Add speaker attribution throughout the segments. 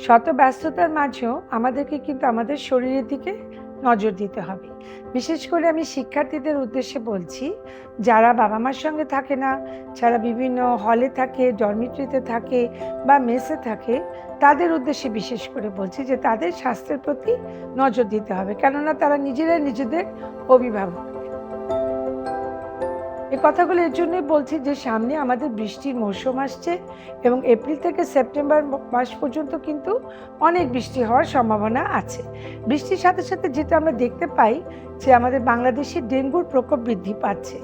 Speaker 1: শত ব্যস্ততার মাঝেও আমাদেরকে কিন্তু আমাদের শরীরের দিকে নজর দিতে হবে। বিশেষ করে আমি শিক্ষার্থীদের উদ্দেশ্যে বলছি, যারা বাবা মার সঙ্গে থাকে না, যারা বিভিন্ন হলে থাকে, ডরমিটরিতে থাকে বা মেসে থাকে, তাদের উদ্দেশ্যে বিশেষ করে বলছি যে তাদের স্বাস্থ্যের প্রতি নজর দিতে হবে। কেননা তারা নিজেরাই নিজেদের অভিভাবক। এই কথাগুলো এর জন্যই বলছি যে সামনে আমাদের বৃষ্টির মৌসুম আসছে এবং এপ্রিল থেকে সেপ্টেম্বর মাস পর্যন্ত কিন্তু অনেক বৃষ্টি হওয়ার সম্ভাবনা আছে। বৃষ্টির সাথে সাথে যেটা আমরা দেখতে পাই যে আমাদের বাংলাদেশে ডেঙ্গুর প্রকোপ বৃদ্ধি পাচ্ছে।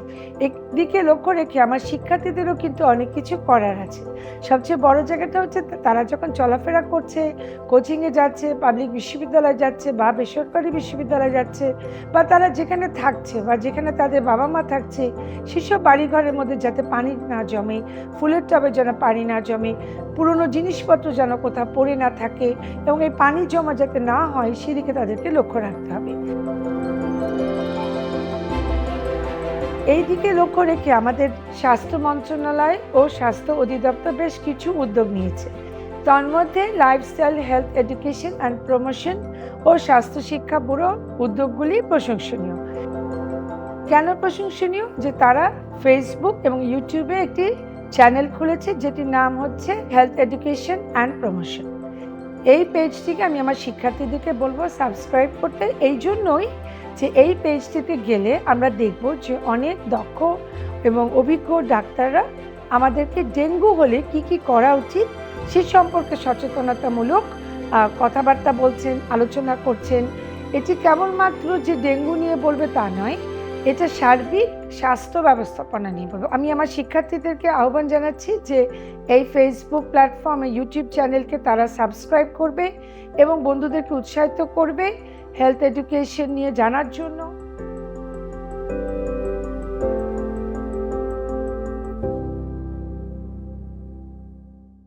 Speaker 1: একদিকে লক্ষ্য রেখে আমার শিক্ষার্থীদেরও কিন্তু অনেক কিছু করার আছে। সবচেয়ে বড় জায়গাটা হচ্ছে তারা যখন চলাফেরা করছে, কোচিংয়ে যাচ্ছে, পাবলিক বিশ্ববিদ্যালয়ে যাচ্ছে বা বেসরকারি বিশ্ববিদ্যালয়ে যাচ্ছে, বা তারা যেখানে থাকছে বা যেখানে তাদের বাবা মা থাকছে, সেসব বাড়িঘরের মধ্যে যাতে পানি না জমে, ফুলের টবে যেন পানি না জমে, পুরনো জিনিসপত্র যেন কোথাও পড়ে না থাকে এবং এই পানি জমা যাতে না হয় সেদিকে তাদেরকে লক্ষ্য রাখতে হবে। এই দিকে লক্ষ্য রেখে আমাদের স্বাস্থ্য মন্ত্রণালয় ও স্বাস্থ্য অধিদপ্তর বেশ কিছু উদ্যোগ নিয়েছে। তন্মধ্যে lifestyle health education and promotion ও স্বাস্থ্য শিক্ষা ব্যুরো উদ্যোগগুলি প্রশংসনীয়। কেন প্রশংসনীয়? যে তারা ফেসবুক এবং ইউটিউবে একটি চ্যানেল খুলেছে যেটির নাম হচ্ছে হেলথ এডুকেশন অ্যান্ড প্রমোশন। এই পেজটিকে আমি আমার শিক্ষার্থীদেরকে বলবো সাবস্ক্রাইব করতে, এই জন্যই যে এই পেজটিতে গেলে আমরা দেখব যে অনেক দক্ষ এবং অভিজ্ঞ ডাক্তাররা আমাদেরকে ডেঙ্গু হলে কি কি করা উচিত সে সম্পর্কে সচেতনতামূলক কথাবার্তা বলছেন, আলোচনা করছেন। এটি কেবলমাত্র যে ডেঙ্গু নিয়ে বলবে তা নয়, এটা সার্বিক স্বাস্থ্য ব্যবস্থাপনা নিয়ে বলবো। আমি আমার শিক্ষার্থীদেরকে আহ্বান জানাচ্ছি যে এই ফেসবুক প্ল্যাটফর্মে ইউটিউব চ্যানেলকে তারা সাবস্ক্রাইব করবে এবং বন্ধুদেরকে উৎসাহিত করবে হেলথ এডুকেশন নিয়ে জানার জন্য।